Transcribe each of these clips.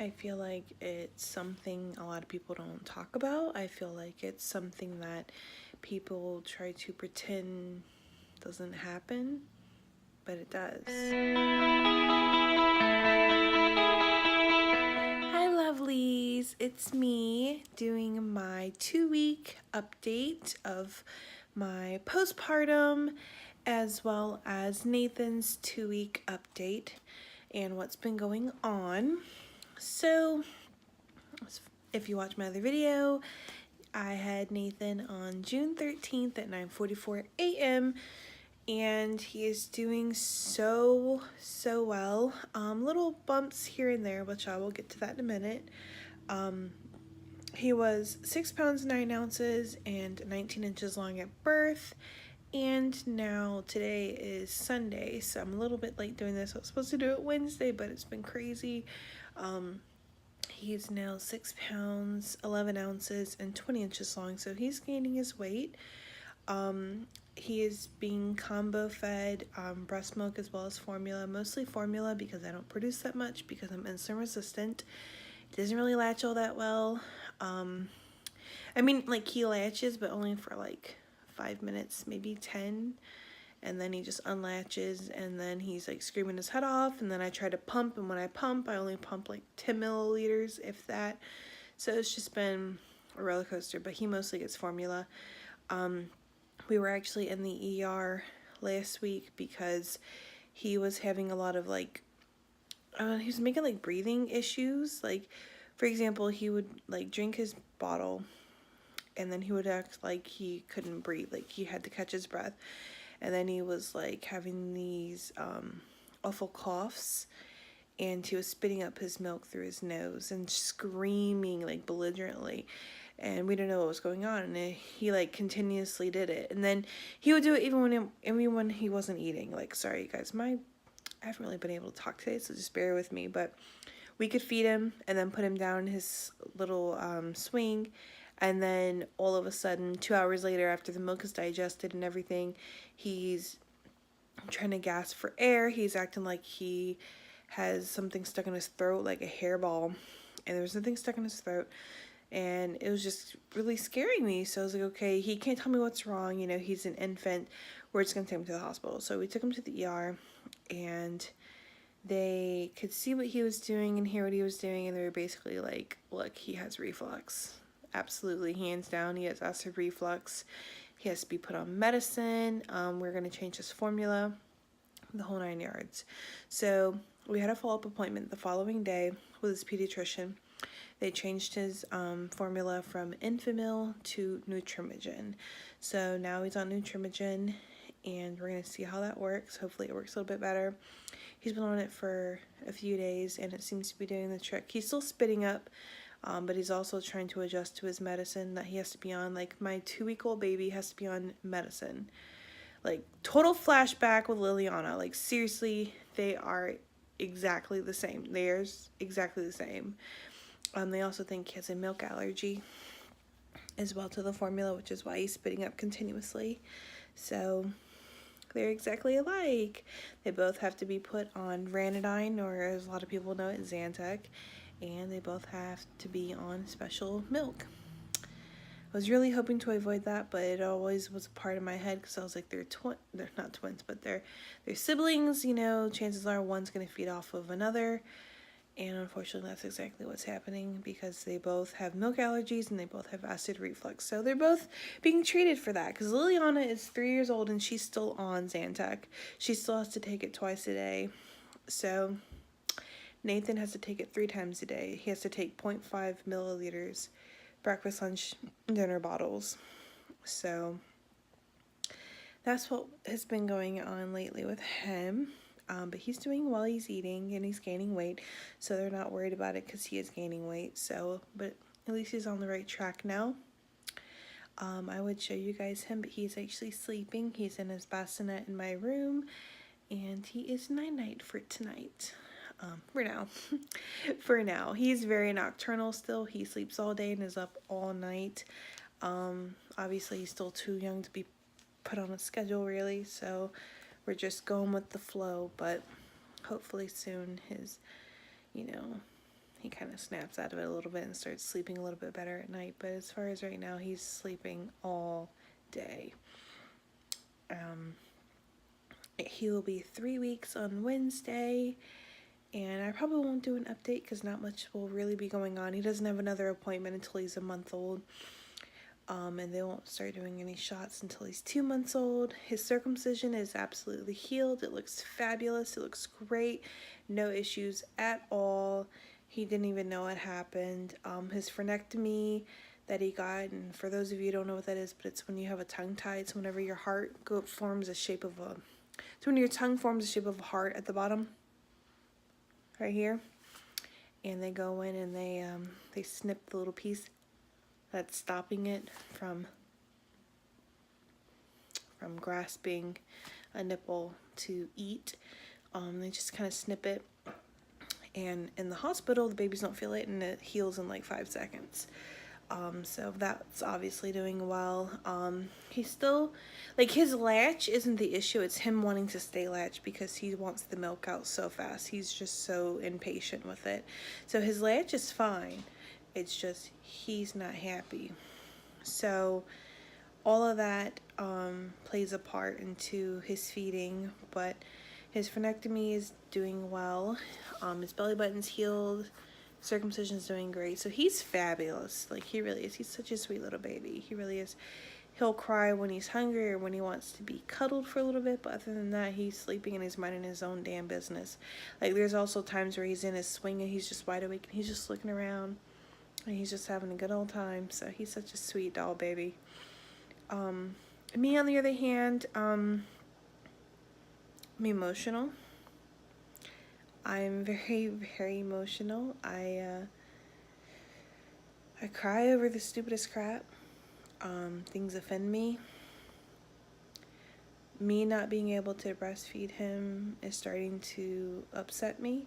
I feel like it's something a lot of people don't talk about. I feel like it's something that people try to pretend doesn't happen, but it does. Hi, lovelies. It's me doing my 2-week update of my postpartum, as well as Nathan's 2-week update and what's been going on. So, if you watch my other video, I had Nathan on June 13th at 9:44 a.m. and he is doing so well. Little bumps here and there, which I will get to that in a minute. He was 6 pounds 9 ounces and 19 inches long at birth. And now today is Sunday, so I'm a little bit late doing this. I was supposed to do it Wednesday, but it's been crazy. He's now 6 pounds 11 ounces and 20 inches long, so he's gaining his weight. He is being combo fed breast milk as well as formula, mostly formula because I don't produce that much because I'm insulin resistant. It doesn't really latch all that well. I mean, like, he latches, but only for like 5 minutes, maybe 10, and then he just unlatches, and then he's like screaming his head off, and then I try to pump, and when I pump, I only pump like 10 milliliters, if that. So it's just been a roller coaster, but he mostly gets formula. We were actually in the ER last week because he was having a lot of like, he was making like breathing issues. Like, for example, he would like drink his bottle and then he would act like he couldn't breathe, like he had to catch his breath. And then he was like having these awful coughs, and he was spitting up his milk through his nose and screaming like belligerently, and we didn't know what was going on, and he like continuously did it. And then he would do it even when he wasn't eating. Like, sorry guys, I haven't really been able to talk today, so just bear with me, but we could feed him and then put him down in his little swing, and then all of a sudden 2 hours later, after the milk is digested and everything, he's trying to gasp for air. He's acting like he has something stuck in his throat, like a hairball, and there was nothing stuck in his throat, and it was just really scaring me. So I was like, okay, he can't tell me what's wrong, you know, he's an infant, we're just gonna take him to the hospital. So we took him to the ER, and they could see what he was doing and hear what he was doing, and they were basically like, look, he has reflux. Absolutely, hands down, he has acid reflux. He has to be put on medicine. We're going to change his formula, the whole 9 yards. So we had a follow-up appointment the following day with his pediatrician. They changed his formula from Enfamil to Nutrimogen. So now he's on Nutrimogen, and we're going to see how that works. Hopefully it works a little bit better. He's been on it for a few days, and it seems to be doing the trick. He's still spitting up, but he's also trying to adjust to his medicine that he has to be on. Like, my 2-week-old baby has to be on medicine. Like, total flashback with Liliana. Like, seriously, they are exactly the same. They're exactly the same. They also think he has a milk allergy as well to the formula, which is why he's spitting up continuously. So they're exactly alike. They both have to be put on Ranitidine, or as a lot of people know it, Zantac, and they both have to be on special milk. I was really hoping to avoid that, but it always was a part of my head because I was like, they're not twins, but they're siblings, you know, chances are one's going to feed off of another. And unfortunately, that's exactly what's happening because they both have milk allergies and they both have acid reflux. So they're both being treated for that because Liliana is 3 years old and she's still on Zantac. She still has to take it twice a day. So Nathan has to take it 3 times a day. He has to take 0.5 milliliters breakfast, lunch, dinner bottles. So that's what has been going on lately with him. But he's doing well, he's eating, and he's gaining weight, so they're not worried about it because he is gaining weight. So, but at least he's on the right track now. I would show you guys him, but he's actually sleeping. He's in his bassinet in my room, and he is night-night for tonight. For now. For now. He's very nocturnal still. He sleeps all day and is up all night. Obviously, he's still too young to be put on a schedule, really, so we're just going with the flow, but hopefully soon his, you know, he kind of snaps out of it a little bit and starts sleeping a little bit better at night. But as far as right now, he's sleeping all day. He will be 3 weeks on Wednesday, and I probably won't do an update because not much will really be going on. He doesn't have another appointment until he's a month old, and they won't start doing any shots until he's 2 months old. His circumcision is absolutely healed. It looks fabulous. It looks great. No issues at all. He didn't even know it happened. His frenectomy that he got, and for those of you who don't know what that is, but it's when you have a tongue tie. It's whenever your heart forms a shape of a, it's when your tongue forms the shape of a heart at the bottom, right here, and they go in and they snip the little piece that's stopping it from grasping a nipple to eat. They just kind of snip it, and in the hospital the babies don't feel it, and it heals in like 5 seconds. So that's obviously doing well. He's still, like, his latch isn't the issue, it's him wanting to stay latched because he wants the milk out so fast. He's just so impatient with it. So his latch is fine, it's just he's not happy. So all of that plays a part into his feeding, but his frenectomy is doing well. His belly button's healed. Circumcision's doing great. So he's fabulous. Like, he really is. He's such a sweet little baby. He really is. He'll cry when he's hungry or when he wants to be cuddled for a little bit, but other than that, he's sleeping and he's minding his own damn business. Like, there's also times where he's in his swing and he's just wide awake and he's just looking around and he's just having a good old time. So he's such a sweet doll baby. Me, on the other hand, I'm emotional. I'm very, very emotional. I cry over the stupidest crap. Things offend me. Me not being able to breastfeed him is starting to upset me.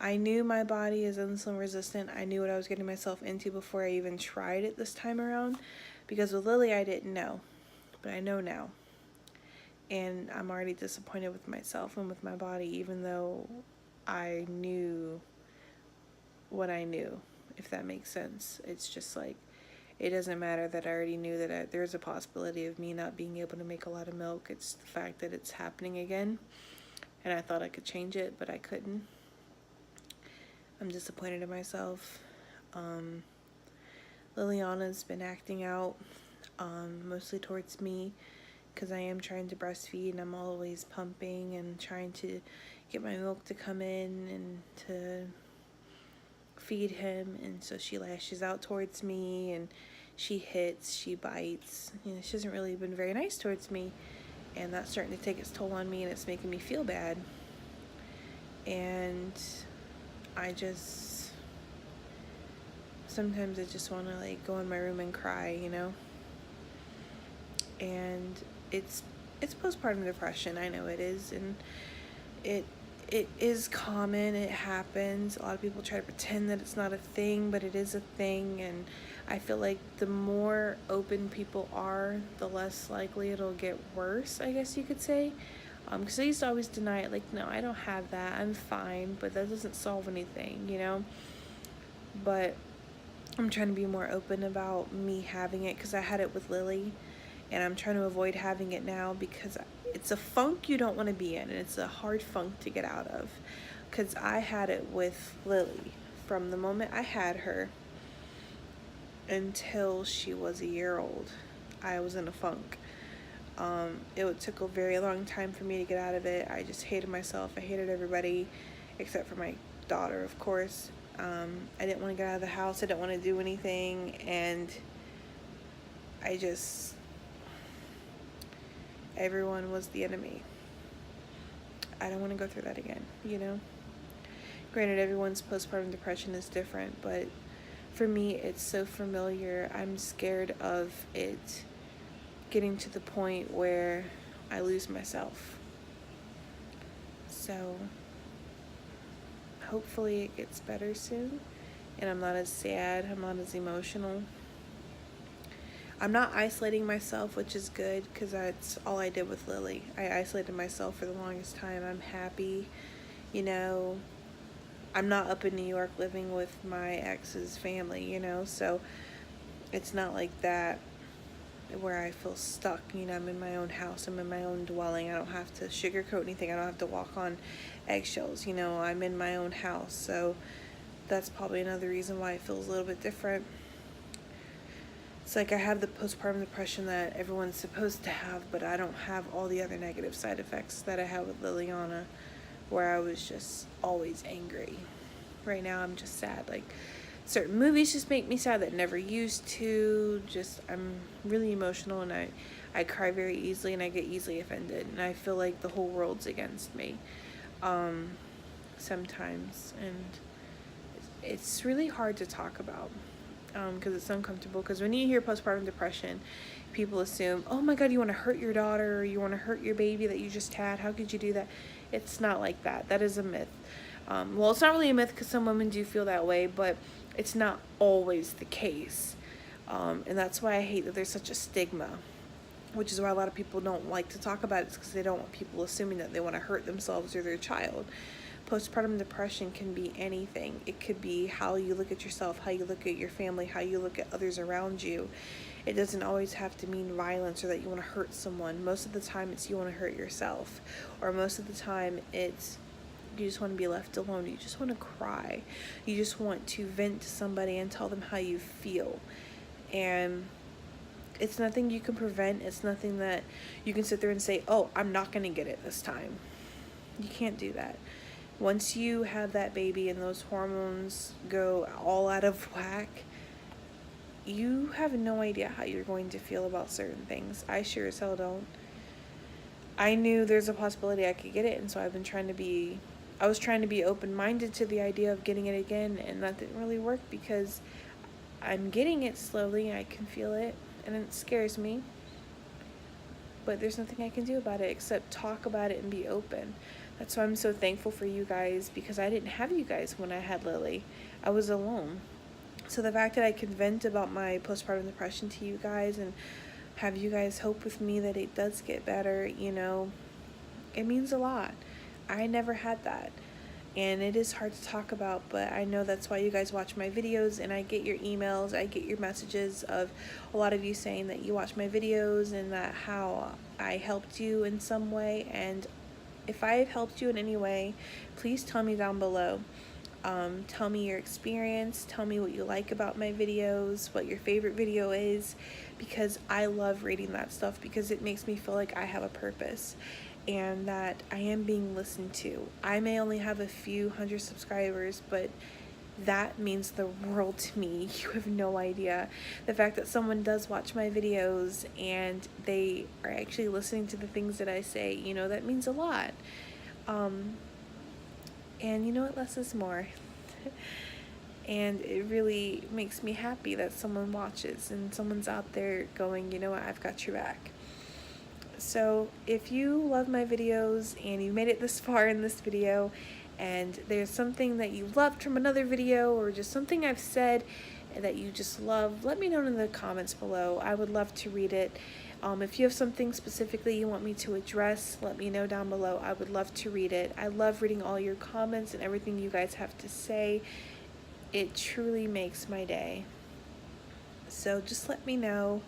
I knew my body is insulin resistant. I knew what I was getting myself into before I even tried it this time around. Because with Lily, I didn't know. But I know now. And I'm already disappointed with myself and with my body, even though I knew what I knew, if that makes sense. It's just like, it doesn't matter that I already knew that there's a possibility of me not being able to make a lot of milk. It's the fact that it's happening again, and I thought I could change it, but I couldn't. I'm disappointed in myself. Liliana's been acting out, mostly towards me, because I am trying to breastfeed and I'm always pumping and trying to get my milk to come in and to feed him, and so she lashes out towards me and she hits, she bites. You know, she hasn't really been very nice towards me, and that's starting to take its toll on me and it's making me feel bad. And sometimes I just want to like go in my room and cry, you know. And it's postpartum depression. I know it is, and it is common. It happens. A lot of people try to pretend that it's not a thing, but it is a thing. And I feel like the more open people are, the less likely it'll get worse, I guess you could say. Because I used to always deny it, like, no, I don't have that, I'm fine, but that doesn't solve anything, you know. But I'm trying to be more open about me having it, because I had it with Lily, and I'm trying to avoid having it now because it's a funk you don't want to be in, and it's a hard funk to get out of. Because I had it with Lily from the moment I had her until she was a year old. I was in a funk. It took a very long time for me to get out of it. I just hated myself. I hated everybody except for my daughter, of course. I didn't want to get out of the house. I didn't want to do anything, and everyone was the enemy. I don't want to go through that again, you know? Granted, everyone's postpartum depression is different, but for me, it's so familiar. I'm scared of it getting to the point where I lose myself. So hopefully it gets better soon, and I'm not as sad, I'm not as emotional. I'm not isolating myself, which is good, because that's all I did with Lily. I isolated myself for the longest time. I'm happy, you know. I'm not up in New York living with my ex's family, you know, so it's not like that where I feel stuck. You know, I'm in my own house, I'm in my own dwelling. I don't have to sugarcoat anything, I don't have to walk on eggshells, you know, I'm in my own house. So that's probably another reason why it feels a little bit different. It's like I have the postpartum depression that everyone's supposed to have, but I don't have all the other negative side effects that I had with Liliana, where I was just always angry. Right now I'm just sad. Like, certain movies just make me sad that never used to. Just, I'm really emotional, and I cry very easily, and I get easily offended, and I feel like the whole world's against me sometimes, and it's really hard to talk about because it's uncomfortable. Because when you hear postpartum depression, people assume, oh my god, you want to hurt your daughter, or you want to hurt your baby that you just had, how could you do that? It's not like that. That is a myth. Well, it's not really a myth because some women do feel that way, but it's not always the case. And that's why I hate that there's such a stigma, which is why a lot of people don't like to talk about it, because they don't want people assuming that they want to hurt themselves or their child. Postpartum depression can be anything. It could be how you look at yourself, how you look at your family, how you look at others around you. It doesn't always have to mean violence or that you want to hurt someone. Most of the time it's you want to hurt yourself, or most of the time it's you just want to be left alone. You just want to cry. You just want to vent to somebody and tell them how you feel. And it's nothing you can prevent. It's nothing that you can sit there and say, oh, I'm not going to get it this time. You can't do that. Once you have that baby and those hormones go all out of whack, you have no idea how you're going to feel about certain things. I sure as hell don't. I knew there's a possibility I could get it, and so I was trying to be open-minded to the idea of getting it again, and that didn't really work because I'm getting it slowly, I can feel it, and it scares me. But there's nothing I can do about it except talk about it and be open. That's why I'm so thankful for you guys, because I didn't have you guys when I had Lily. I was alone. So the fact that I can vent about my postpartum depression to you guys and have you guys hope with me that it does get better, you know, it means a lot. I never had that, and it is hard to talk about, but I know that's why you guys watch my videos, and I get your emails, I get your messages of a lot of you saying that you watch my videos and that how I helped you in some way. And if I have helped you in any way, please tell me down below. Tell me your experience, tell me what you like about my videos, what your favorite video is, because I love reading that stuff, because it makes me feel like I have a purpose and that I am being listened to. I may only have a few hundred subscribers, but that means the world to me. You have no idea. The fact that someone does watch my videos and they are actually listening to the things that I say, you know, that means a lot. And you know what, less is more. And it really makes me happy that someone watches and someone's out there going, you know what, I've got your back. So if you love my videos and you made it this far in this video, and there's something that you loved from another video, or just something I've said that you just love, let me know in the comments below. I would love to read it. If you have something specifically you want me to address, let me know down below. I would love to read it. I love reading all your comments and everything you guys have to say. It truly makes my day. So just let me know.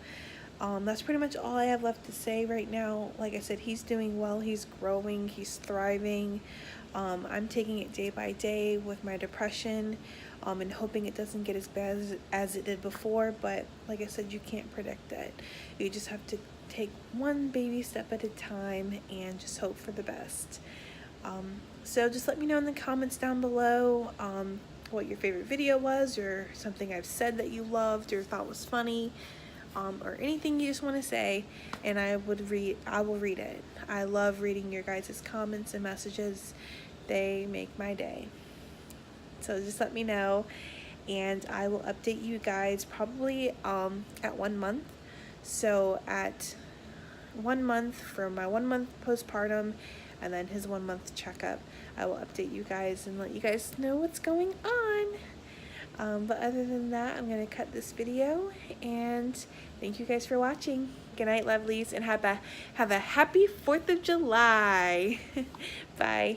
That's pretty much all I have left to say right now. Like I said, he's doing well, he's growing, he's thriving. I'm taking it day by day with my depression, and hoping it doesn't get as bad as it did before. But like I said, you can't predict that. You just have to take one baby step at a time and just hope for the best. So just let me know in the comments down below what your favorite video was, or something I've said that you loved or thought was funny, or anything you just want to say, and I will read it. I love reading your guys' comments and messages. They make my day. So just let me know, and I will update you guys probably at 1 month. So at 1 month for my 1 month postpartum, and then his 1 month checkup, I will update you guys and let you guys know what's going on. But other than that, I'm going to cut this video, and thank you guys for watching. Good night, lovelies, and have a happy 4th of July. Bye.